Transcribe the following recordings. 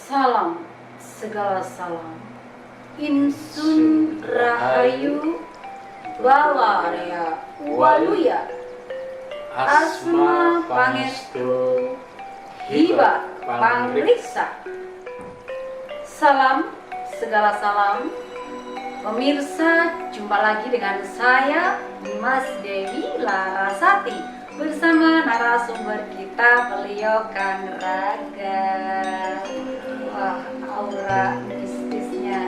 Salam segala salam Insun Rahayu Bawaria Waluya Asma Pangestu Hiba Pangriksa. Salam segala salam pemirsa, jumpa lagi dengan saya Mas Dewi Larasati bersama narasumber kita, beliau Kang Raga. Wah, aura mistisnya,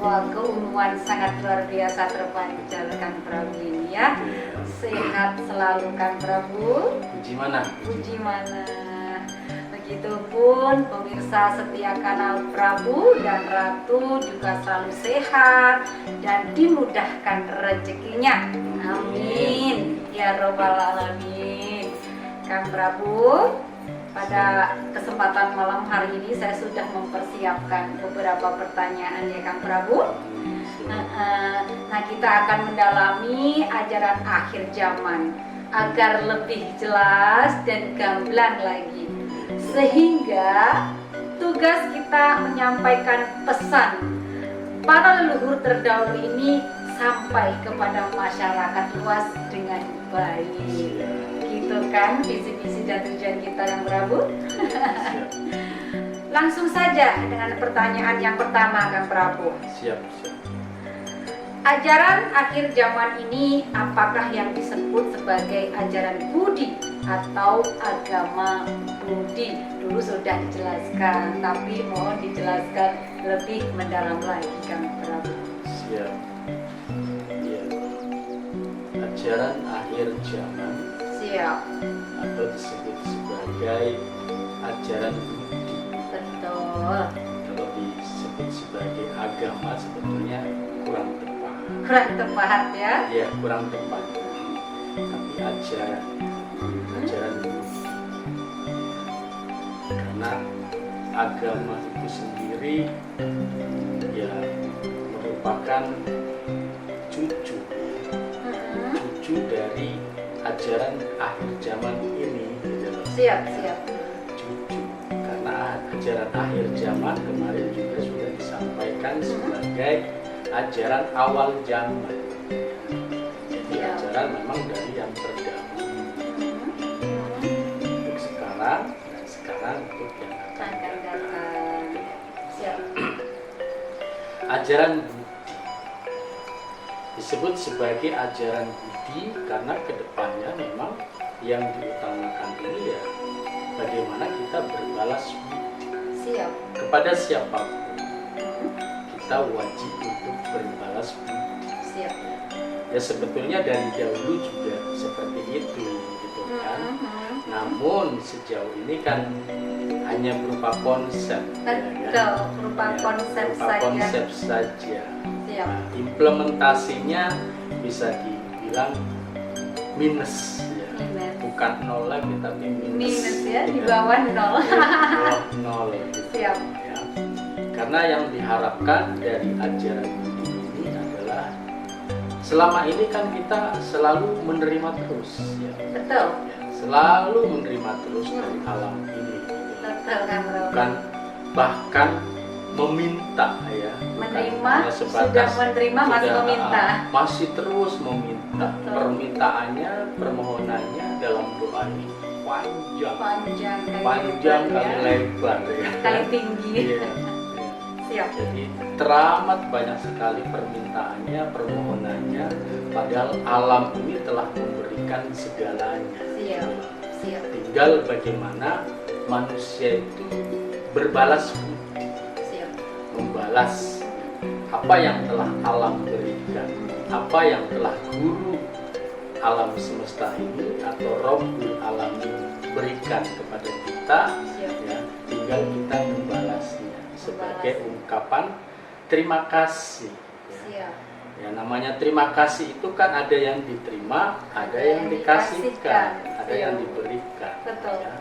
wah, keunguan sangat luar biasa terpancar Kang Prabu ini ya. Sehat selalu Kang Prabu. Puji mana? Puji mana. Begitupun pemirsa setia kanal Prabu dan Ratu juga selalu sehat dan dimudahkan rezekinya. Amin ya robbal alamin. Kang Prabu, pada kesempatan malam hari ini saya sudah mempersiapkan beberapa pertanyaan ya Kang Prabu. Nah, kita akan mendalami ajaran akhir zaman agar lebih jelas dan gamblang lagi, sehingga tugas kita menyampaikan pesan para leluhur terdahulu ini sampai kepada masyarakat luas dengan baik. Gitu kan visi-visi dan tujuan kita yang Prabu. Langsung saja dengan pertanyaan yang pertama Kang Prabu. Siap. Ajaran akhir zaman ini apakah yang disebut sebagai ajaran Budi atau agama Budi? Dulu sudah dijelaskan, tapi mohon dijelaskan lebih mendalam lagi Kang Prabu. Siap. Iya. Ajaran akhir zaman Siap. atau disebut sebagai ajaran Budi. Betul. Kalau disebut sebagai agama sebetulnya kurang tepat. Kurang tepat ya. Ya, kurang tepat. Tapi ajaran Budi. Karena agama itu sendiri ya merupakan cucu dari ajaran akhir zaman ini gitu loh. Siap. Cucu, karena ajaran akhir zaman kemarin juga sudah disampaikan sebagai ajaran awal zaman. Jadi ajaran memang dari yang terdahulu untuk sekarang dan sekarang untuk yang akan datang. Siap. Ajaran Budi disebut sebagai ajaran Budi karena kedepannya memang yang diutamakan ini ya bagaimana kita berbalas budi. Siap. Kepada siapapun kita wajib untuk berbalas budi. Siap. Ya sebetulnya dari dahulu juga seperti itu gitu kan. Namun sejauh ini kan hanya berupa konsep. Betul, berupa konsep berupa saja. konsep saja. Siap. Nah, implementasinya bisa dibilang minus ya. Minus. Bukan nol lagi tapi minus. Minus ya, di bawah nol. Di bawah nol gitu. Siap. Ya. Karena yang diharapkan dari ajaran ini adalah selama ini kan kita selalu menerima terus ya. Betul. Ya, selalu menerima terus dari alam ini gitu. Betul Kang Prabu. Bukan bahkan meminta ya. Menerima, Hanya sebatas sudah menerima masih sudah, meminta. Masih terus meminta. Betul. Permintaannya, permohonannya dalam doa ini panjang kali lebar ya. Kali tinggi. Iya. Siap. Jadi teramat banyak sekali permintaannya, permohonannya, padahal alam ini telah memberikan segalanya. Siap. Tinggal bagaimana manusia itu berbalas budi, Siap. membalas apa yang telah alam berikan, apa yang telah guru alam semesta ini atau Rabbul Alamin berikan kepada kita. Siap. Ya, tinggal kita membalasnya sebagai ungkapan terima kasih ya. Siap. Ya, namanya terima kasih itu kan ada yang diterima, ada yang dikasihkan, ada yang diberikan. Betul. Ya.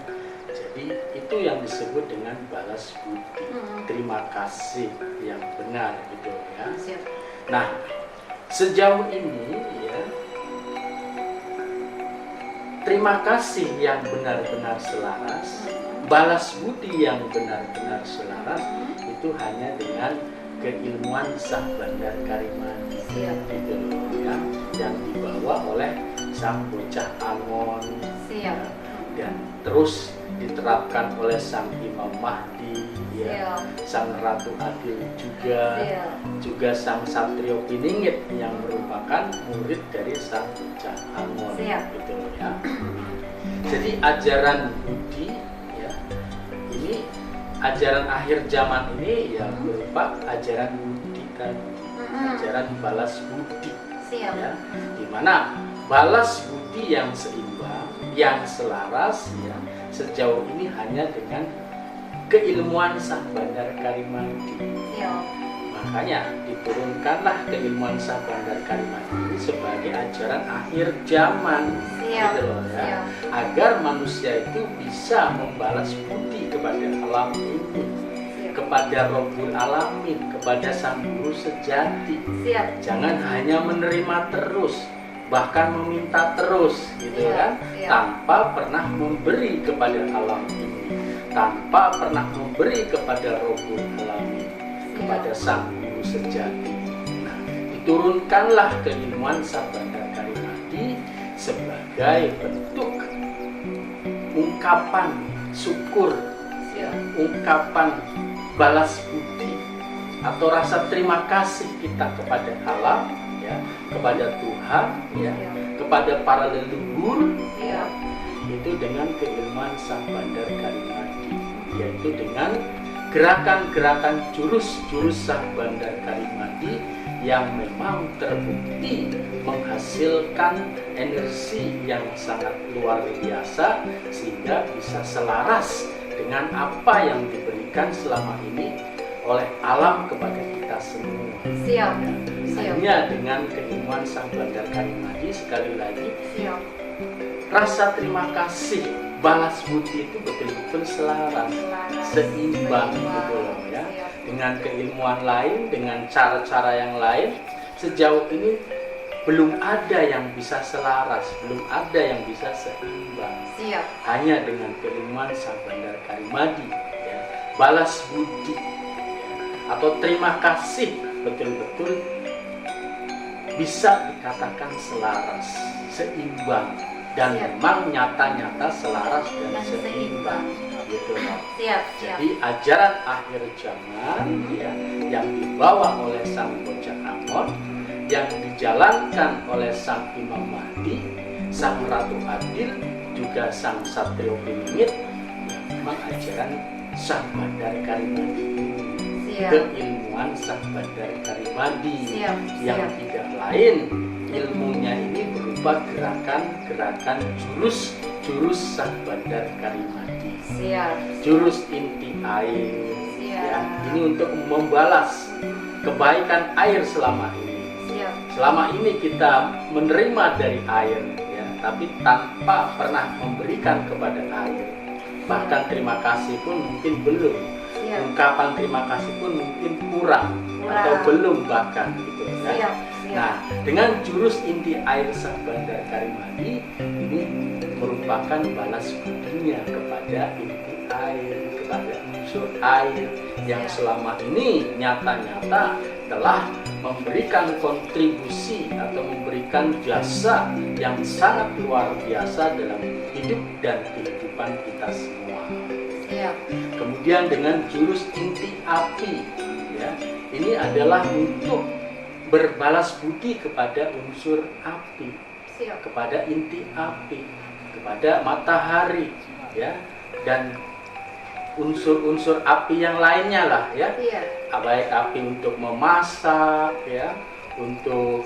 Jadi itu yang disebut dengan balas budi, terima kasih yang benar gitu ya. Siap. Nah, sejauh ini ya terima kasih yang benar-benar selaras, balas budi yang benar-benar selaras itu hanya dengan keilmuan Sang Bandar Karimadi gitu loh ya, yang dibawa oleh sang bocah Angon ya, dan terus diterapkan oleh sang Imam Mahdi ya, sang Ratu Adil juga sang Satrio Piningit yang merupakan murid dari sang bocah Angon gitu loh ya. Jadi ajaran budi ya, ini ajaran akhir zaman ini ya berupa ajaran budi kan, ajaran balas budi ya, dimana balas budi yang seimbang, yang selaras ya, sejauh ini hanya dengan keilmuan Sang Bandar Karimadi. Makanya diturunkanlah keilmuan Sang Bandar Karimadi ini sebagai ajaran akhir zaman gitu loh ya, agar manusia itu bisa membalas budi kepada alam ini, kepada Rabbul Alamin, kepada Sang Guru sejati. Jangan hanya menerima terus, bahkan meminta terus gitu kan, tanpa pernah memberi kepada alam ini, tanpa pernah memberi kepada Rabbul Alamin, kepada Sang Guru sejati. Nah, diturunkanlah keilmuan Sang Bandar Karimadi sebagai bentuk ungkapan syukur, ungkapan balas budi atau rasa terima kasih kita kepada alam ya, kepada Tuhan ya, kepada para leluhur ya, itu dengan keilmuan Sang Bandar Karimadi, yaitu dengan gerakan-gerakan jurus-jurus Sang Bandar Karimadi yang memang terbukti menghasilkan energi yang sangat luar biasa sehingga bisa selaras dengan apa yang diberikan selama ini oleh alam kepada kita semua. Hanya dengan keilmuan Sang Bandar Karimadi, sekali lagi rasa terima kasih, balas budi itu betul-betul selaras, seimbang gitu loh ya. Dengan keilmuan lain, dengan cara-cara yang lain, sejauh ini belum ada yang bisa selaras, belum ada yang bisa seimbang. Hanya dengan keilmuan Sang Bandar Karimadi ya, balas budi ya, atau terima kasih betul-betul bisa dikatakan selaras, seimbang, dan memang nyata-nyata selaras dan seimbang gitu loh. Jadi ajaran akhir zaman ya, yang dibawa oleh sang bocah Angon, yang dijalankan oleh sang Imam Mahdi, sang Ratu Adil, juga sang Satrio Piningit, memang ajaran Sang Bandar Karimadi, keilmuan Sang Bandar Karimadi yang tidak lain, ilmunya ini berupa gerakan-gerakan jurus Sang Bandar Karimadi, jurus inti air ya, ini untuk membalas kebaikan air selama ini. Selama ini kita menerima dari air ya, tapi tanpa pernah memberikan kepada air. Bahkan terima kasih pun mungkin belum, ungkapan terima kasih pun mungkin kurang atau belum bahkan gitu ya. Nah, dengan jurus inti air Sang Bandar Karimadi ini merupakan balas budinya kepada inti air, kepada unsur air yang selama ini nyata-nyata telah memberikan kontribusi atau memberikan jasa yang sangat luar biasa dalam hidup dan kehidupan kita semua. Kemudian dengan jurus inti api ya, ini adalah untuk berbalas budi kepada unsur api, kepada inti api, kepada matahari ya, dan unsur-unsur api yang lainnya lah ya, baik api untuk memasak ya, untuk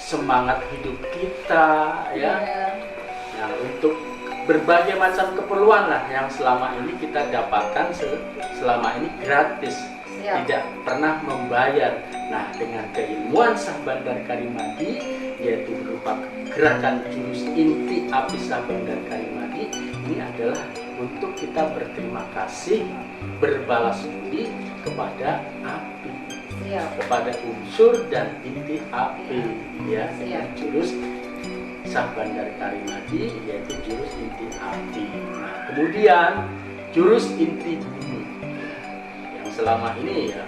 semangat hidup kita ya, nah, untuk berbagai macam keperluan lah yang selama ini kita dapatkan selama ini gratis, tidak pernah membayar. Nah, dengan keilmuan Sang Bandar Karimadi, yaitu berupa gerakan jurus inti api Sang Bandar Karimadi, ini adalah untuk kita berterima kasih, berbalas budi kepada api, kepada unsur dan inti api ya, dengan jurus Sah Bandar Karimadi, yaitu jurus inti api. Nah, kemudian jurus inti bumi, yang selama ini ya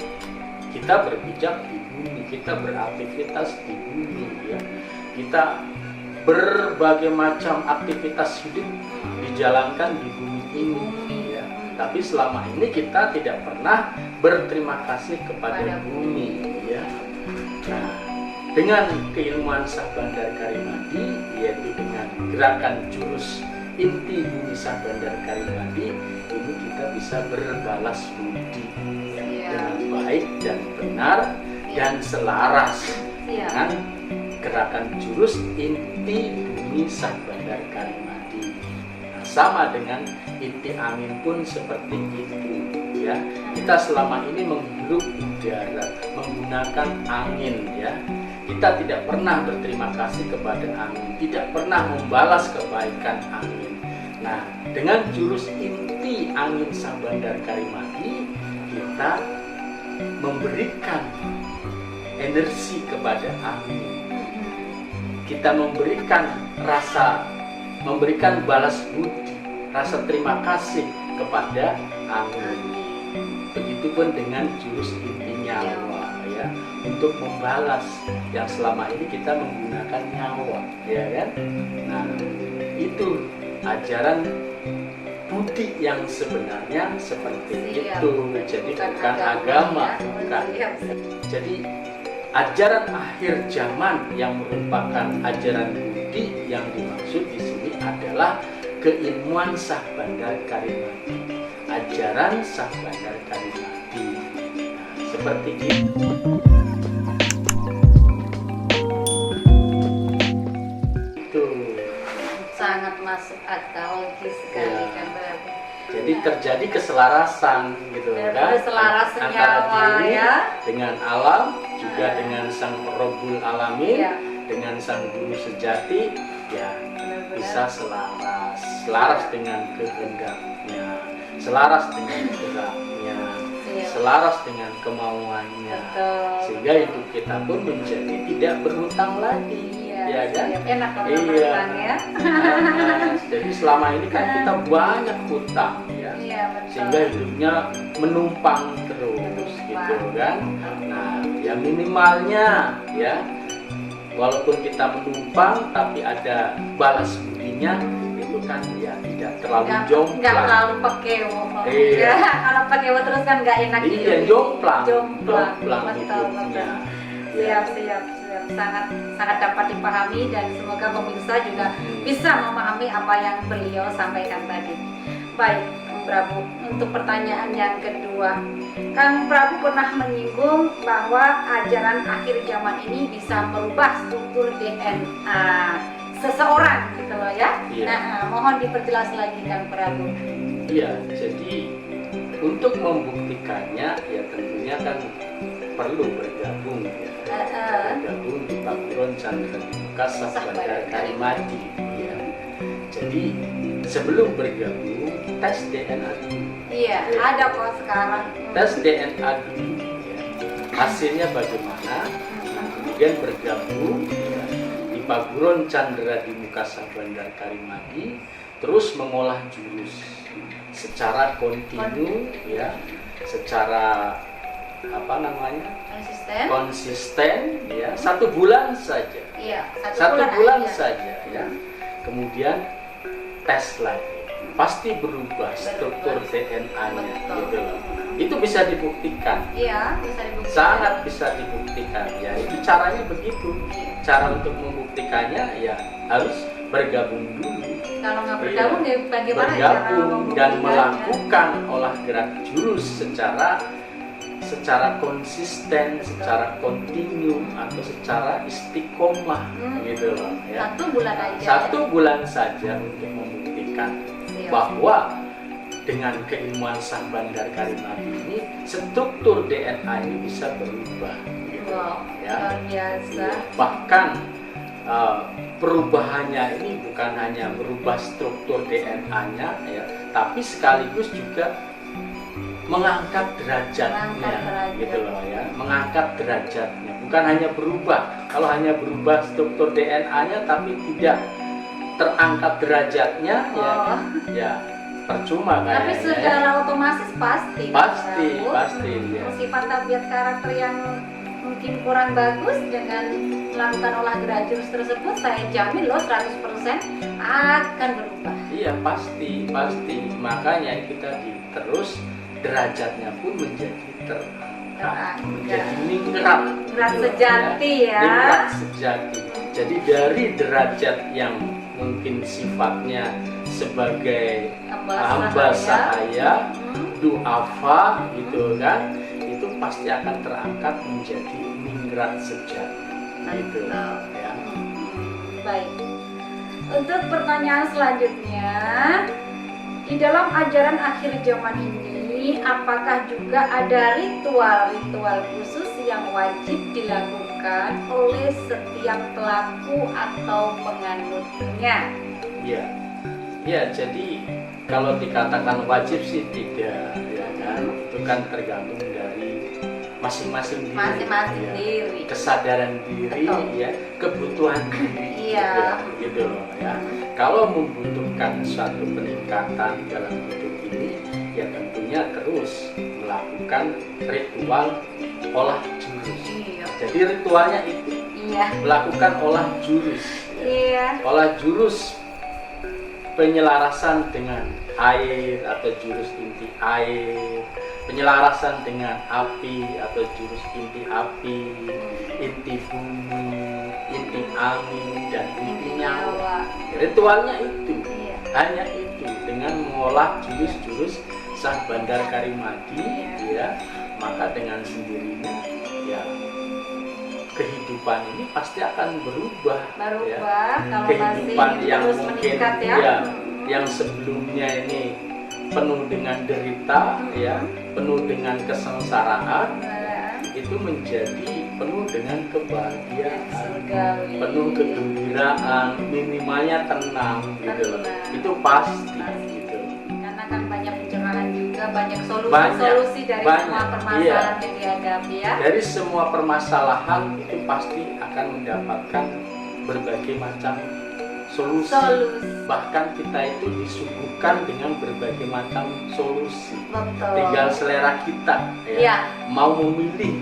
kita berpijak di bumi, kita beraktivitas di bumi, ya kita berbagai macam aktivitas hidup dijalankan di bumi ini, ya. Tapi selama ini kita tidak pernah berterima kasih kepada bumi, ya. Nah, dengan keilmuan Sah Bandar Karimadi, yaitu dengan gerakan jurus inti bumi Sah Bandar Karimadi, ini kita bisa berbalas budi, ya, dengan baik dan benar dan selaras dengan gerakan jurus inti bumi Sah Bandar Karimadi. Nah, sama dengan inti angin pun seperti itu, ya. Kita selama ini menghirup udara menggunakan angin, ya. Kita tidak pernah berterima kasih kepada angin, tidak pernah membalas kebaikan angin. Nah, dengan jurus inti angin Sah Bandar Karimadi, kita memberikan energi kepada angin. Kita memberikan balas budi, rasa terima kasih kepada angin. Begitupun dengan jurus inti nyawa, ya, untuk membalas yang selama ini kita menggunakan nyawa, ya kan? Nah, itu ajaran budi yang sebenarnya seperti itu. Jadi bukan agama, bukan. Jadi ajaran akhir zaman yang merupakan ajaran budi yang dimaksud di sini adalah keilmuan Sah Bandar Karimadi. Ajaran Sah Bandar Karimadi. Nah, seperti itu. Sangat masuk akal, logis sekali, Ya. kan berarti. Jadi terjadi keselarasan gitu kan, Selaras antara senyawa, diri ya. dengan alam, juga dengan Sang Rabbul Alamin, Ya. dengan Sang Guru Sejati, ya Benar-benar. bisa selaras dengan kehendaknya, selaras dengan geraknya, Iya. selaras dengan kemauannya, Betul. sehingga hidup kita pun menjadi tidak berhutang lagi, ya kan? Iya, enak kalau Iya. berhutang, ya. Jadi selama ini kan kita banyak hutang, ya, Iya, betul. sehingga hidupnya menumpang terus, gitu kan? Nah, ya minimalnya, ya, walaupun kita menumpang, tapi ada balas budinya, itu kan ya tidak terlalu Nggak jomplang. terlalu pekewo. Iya. Ya, kalau pekewo terus kan nggak enak. Iya, hidup. jomplang Betul, hidupnya. betul. Siap. Sangat dapat dipahami, dan semoga pemirsa juga bisa memahami apa yang beliau sampaikan tadi. Baik, Kang Prabu, untuk pertanyaan yang kedua, Kang Prabu pernah menyinggung bahwa ajaran akhir zaman ini bisa merubah struktur DNA seseorang, gitu loh, ya. Iya. Nah, mohon diperjelas lagi, Kang Prabu. Iya, jadi untuk membuktikannya ya tentunya kan perlu bergabung, ya. Bergabung di Pakuron Chandra Dimuka Sah Bandar Karimadi, ya. Jadi sebelum bergabung tes DNA dulu. Iya, ada kok sekarang. Tes DNA dulu, ya. Hasilnya bagaimana? Nah, kemudian bergabung, ya, di Pakuron Chandra Dimuka Sah Bandar Karimadi, terus mengolah jurus secara kontinu, ya, secara konsisten, ya, 1 bulan saja. Iya, Satu bulan aja. saja, ya. Kemudian tes lagi, pasti berubah struktur DNA-nya, gitu loh. Itu bisa dibuktikan, Iya, bisa dibuktikan. sangat bisa dibuktikan, ya. Itu caranya begitu. Cara untuk membuktikannya ya harus bergabung dulu. Kalau nggak bergabung, ya bagaimana cara Bergabung dan membuktikannya? melakukan olah gerak jurus secara konsisten, secara kontinu, atau secara istiqomah, gitu loh, ya. 1 bulan aja. 1 bulan saja untuk membuktikan Siap. bahwa dengan keilmuan Sah Bandar Karimadi ini struktur DNA ini bisa berubah, gitu, Wow, ya. luar biasa. Bahkan perubahannya ini bukan hanya berubah struktur DNA-nya, ya, tapi sekaligus juga mengangkat derajatnya, Mengangkat derajat. gitu loh, ya, mengangkat derajatnya, bukan hanya berubah. Kalau hanya berubah struktur DNA-nya tapi tidak terangkat derajatnya, Oh. ya percuma Tapi kayaknya. secara otomatis pasti. Pasti, Prabu. pasti, ya. Sifat tabiat karakter yang mungkin kurang bagus dengan melakukan olah gerak jurus tersebut, saya jamin loh 100% akan berubah. Iya pasti. Makanya kita terus derajatnya pun menjadi terangkat, menjadi ningrat. Ningrat sejati ya. Ningrat sejati. Jadi dari derajat yang mungkin sifatnya sebagai hamba sahaya, duafa gitu kan, itu pasti akan terangkat menjadi ningrat sejati gitu ya. Baik. Untuk pertanyaan selanjutnya, di dalam ajaran akhir zaman ini, apakah juga ada ritual-ritual khusus yang wajib dilakukan oleh setiap pelaku atau penganutnya? Ya, jadi kalau dikatakan wajib sih tidak, ya kan? Itu kan tergantung dari masing-masing diri, Masing-masing ya. diri. Kesadaran diri, Betul. ya, kebutuhan diri, Iya. gitu loh, ya. Kalau membutuhkan suatu peningkatan dalam hidup ini, ya tentunya terus melakukan ritual olah jurus. Iya. Jadi ritualnya itu Iya. melakukan olah jurus. Iya. Olah jurus penyelarasan dengan air atau jurus inti air, penyelarasan dengan api atau jurus inti api, inti bumi, inti angin, dan inti nyawa. Ritualnya itu, Iya. hanya itu, dengan mengolah jurus-jurus Sang Bandar Karimadi, ya, maka dengan sendirinya, ya, kehidupan ini pasti akan berubah. Berubah kalau Kehidupan masih yang terus mungkin meningkat ya. yang sebelumnya ini penuh dengan derita, ya, penuh dengan kesengsaraan, itu menjadi penuh dengan kebahagiaan, Surgawi. penuh kegembiraan, minimalnya tenang, gitu loh. Tenang. Itu pasti, Pasti. gitu. Karena kan banyak pencerahan juga, banyak Banyak, solusi dari semua banyak, permasalahan yang dihadapi ya. Dari semua permasalahan itu pasti akan mendapatkan berbagai macam solusi. Bahkan kita itu disuguhkan dengan berbagai macam solusi. Betul. Tinggal selera kita, ya, Iya. mau memilih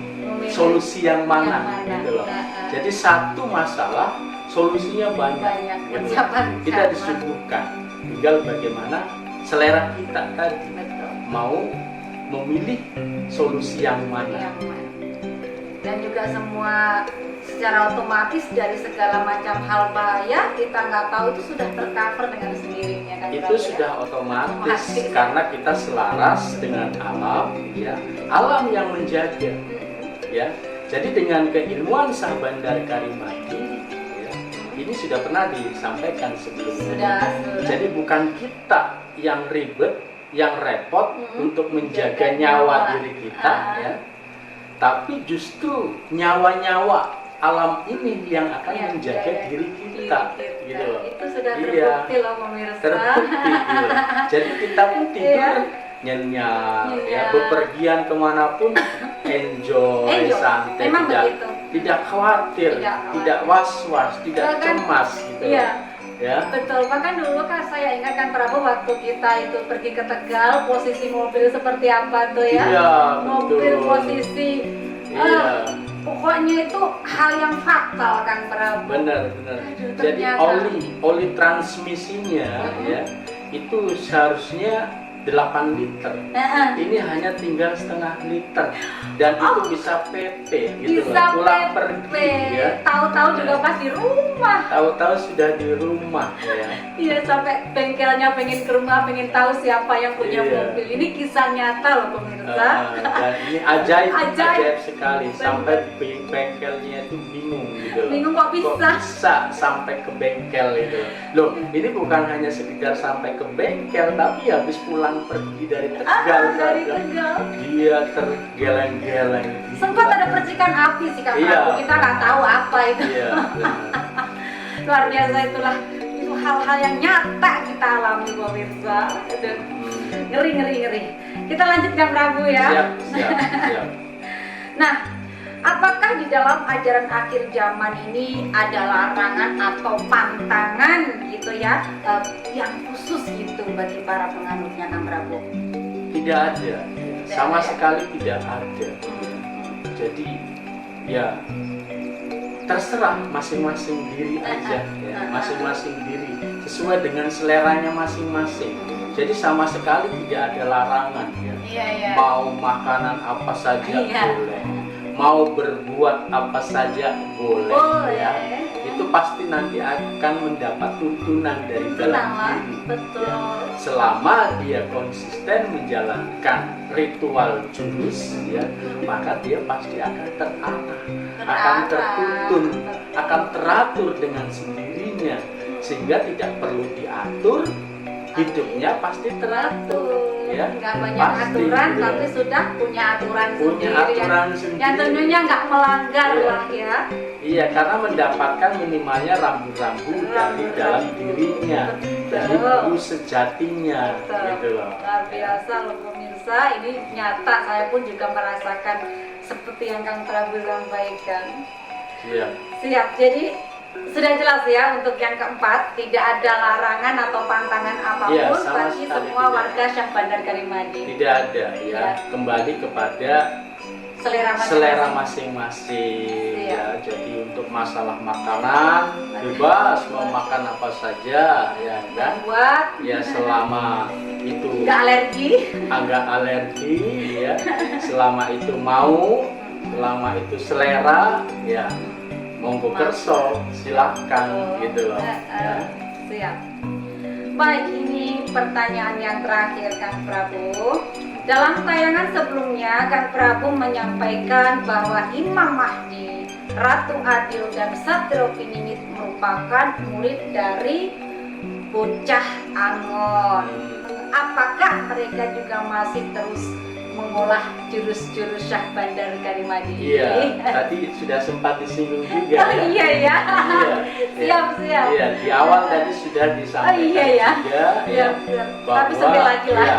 solusi yang mana, Yang mana. gitu loh. Nah, Jadi satu masalah solusinya banyak, banyak gitu loh. macam-macam. Kita disuguhkan, tinggal bagaimana selera kita tadi Betul. mau memilih solusi yang mana. Yang mana. Dan juga semua secara otomatis dari segala macam hal bahaya kita nggak tahu itu sudah tercover dengan sendirinya kan. Itu Prabu, ya? sudah otomatis Otomatis. karena kita selaras dengan alam, ya, alam yang menjaga, ya. Jadi dengan keilmuan Sang Bandar Karimadi, ya, ini sudah pernah disampaikan sebelumnya. Sudah. Jadi bukan kita yang ribet, yang repot untuk menjaga Menjaga nyawa nyawa. diri kita, Ah. ya. Tapi justru nyawa-nyawa alam ini yang akan Iya, menjaga iya, diri kita, gitu loh. Itu sudah Iya. terbukti loh pemirsa. Terbukti, gitu. Jadi kita pun tidur Iya. nyenyak, ya, Nyenyak. bepergian kemanapun enjoy, Enjoy. santai, Memang tidak begitu. tidak khawatir, Tidak khawatir. tidak was-was, tidak Bahkan- cemas, gitu. Iya. Ya. Betul, bahkan dulu kan saya ingatkan Prabu waktu kita itu pergi ke Tegal, posisi mobil seperti apa tuh ya? Iya, Mobil betul. posisi, Iya. pokoknya itu hal yang fatal kan Prabu. Benar. Aduh, Jadi ternyata. oli transmisinya, ya, itu seharusnya 8 liter. Ini hanya tinggal setengah liter dan itu bisa PP gitu Bisa loh, pulang PP, pergi, ya. tahu-tahu juga pas di rumah. Tahu-tahu sudah di rumah, ya. Iya, sampai bengkelnya pengen ke rumah, pengen tahu siapa yang punya Iya. mobil. Ini kisah nyata loh pemirsa. Dan ini ajaib, Ajaib. ajaib sekali. Sampai bengkelnya itu bingung gitu loh. Bingung kok bisa. Sampai ke bengkel itu. Loh, ini bukan hanya sekedar sampai ke bengkel, tapi habis pulang pergi dari Tegal, Dari Kak. Tegal. Dia tergeleng-geleng. Sempat ada percikan api sih Kak Iya. Prabu, kita nggak tahu apa itu. Iya, benar. Luar biasa itulah, itu hal-hal yang nyata kita alami pemirsa. Aduh, ngeri. Kita lanjutkan Prabu ya. Siap. Nah, Apakah di dalam ajaran akhir zaman ini ada larangan atau pantangan gitu ya, yang khusus gitu bagi para penganutnya Kang Prabu? Tidak ada, sama sekali tidak ada. Jadi ya terserah masing-masing diri aja ya, masing-masing diri sesuai dengan seleranya masing-masing. Jadi sama sekali tidak ada larangan ya. Mau makanan apa saja boleh, mau berbuat apa saja boleh ya. Itu pasti nanti akan mendapat tuntunan dari dalam diri. Betul. Selama dia konsisten menjalankan ritual jurus ya, maka dia pasti akan terarah, akan tertuntun, akan teratur dengan sendirinya, sehingga tidak perlu diatur, hidupnya pasti teratur ya. Nggak banyak Pasti, aturan ya. tapi sudah punya aturan Punya sendiri aturan yang sendiri. tentunya nggak melanggar Iya. lah ya. Iya, karena mendapatkan minimalnya rambu-rambu dari dalam dirinya, dari guru sejatinya, Betul. gitu loh. Luar biasa loh pemirsa, ini nyata saya pun juga merasakan seperti yang Kang Prabu sampaikan. Iya. Siap, jadi sudah jelas ya untuk yang keempat, tidak ada larangan atau pantangan apapun Iya, sama bagi sekali semua tidak. warga Syah Bandar Karimadi. Tidak ada ya. Iya. Kembali kepada selera masing-masing Iya. ya. Jadi untuk masalah makanan bebas mau makan apa saja ya kan. Buat Ya selama itu nggak alergi. agak alergi ya, selama itu mau, selama itu selera ya, monggo kerso silahkan gitu loh ya. Siap. Baik, ini pertanyaan yang terakhir Kang Prabu. Dalam tayangan sebelumnya Kang Prabu menyampaikan bahwa Imam Mahdi, Ratu Adil dan Satrio Piningit merupakan murid dari Bocah Angon. Apakah mereka juga masih terus mengolah jurus-jurus Syah Bandar Karimadi? Iya, tadi sudah sempat disinggung juga ya. Iya ya. Iya, Siap. iya, di awal tadi sudah disampaikan Iya ya. juga ya, Siap. bahwa, Tapi sekali lagi lah. ya,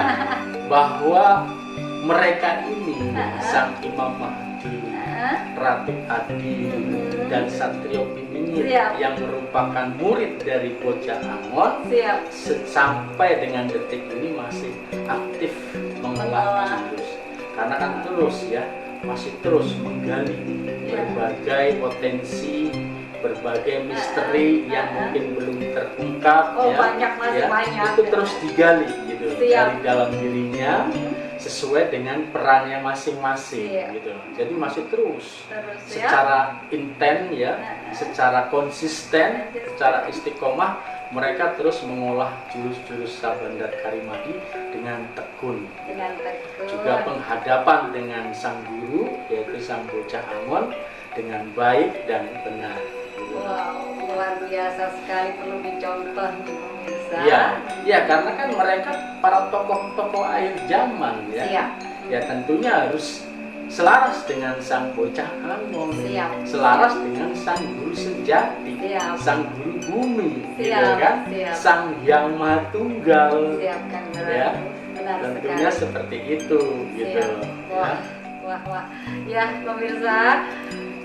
bahwa mereka ini Sang Imam Mahdi, Ratu Adil dan Satrio Piningit Siap. yang merupakan murid dari Bocah Angon Siap. sampai dengan detik ini masih aktif mengolah jurus, karena kan terus ya, masih terus menggali berbagai potensi, berbagai misteri yang mungkin belum terungkap Oh, ya, banyak, masih ya, banyak. itu terus digali gitu Siap. dari dalam dirinya sesuai dengan perannya masing-masing Iya. gitu. Jadi masih terus Terus ya. secara intent ya, secara konsisten, secara istiqomah mereka terus mengolah jurus-jurus Syah Bandar Karimadi dengan tekun. Dengan tekun. Juga penghadapan dengan sang guru yaitu Sang Bocah Angon dengan baik dan benar. Wow, luar biasa sekali, perlu dicontoh nih pemirsa. Iya, karena kan mereka para tokoh-tokoh akhir zaman ya. Siap. Ya tentunya harus selaras dengan Sang Bocah Angon, Siap. selaras dengan Sang Guru Sejati, Siap. Sang Guru Bumi, gitu Siap, kan, siap. Sang Hyang Maha Tunggal, Siap kan, ya, benar tentunya sekali. seperti itu, gitu. Siap. Wah. Ya pemirsa,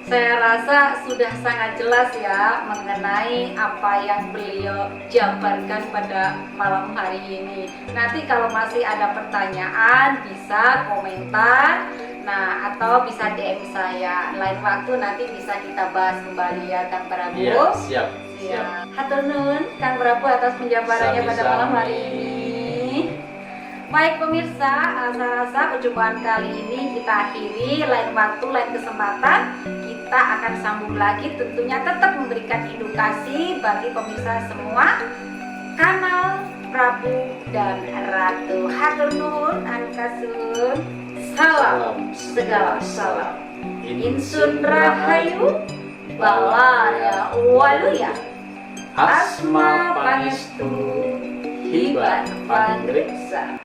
saya rasa sudah sangat jelas ya mengenai apa yang beliau jabarkan pada malam hari ini. Nanti kalau masih ada pertanyaan bisa komentar, nah atau bisa DM saya. Lain waktu nanti bisa kita bahas kembali ya Kang Prabu. Iya, siap. Ya. Hatur nuhun Kang Prabu atas penjabarannya pada malam hari ini. Baik pemirsa, saya rasa perjumpaan kali ini kita akhiri. Lain waktu, lain kesempatan kita akan sambung lagi, tentunya tetap memberikan edukasi bagi pemirsa semua kanal Prabu dan Ratu. Hatur nuhun, angkasun, salam segala salam. Insun rahayu, balaya waluya, asma pangestu, hibat pangriksa.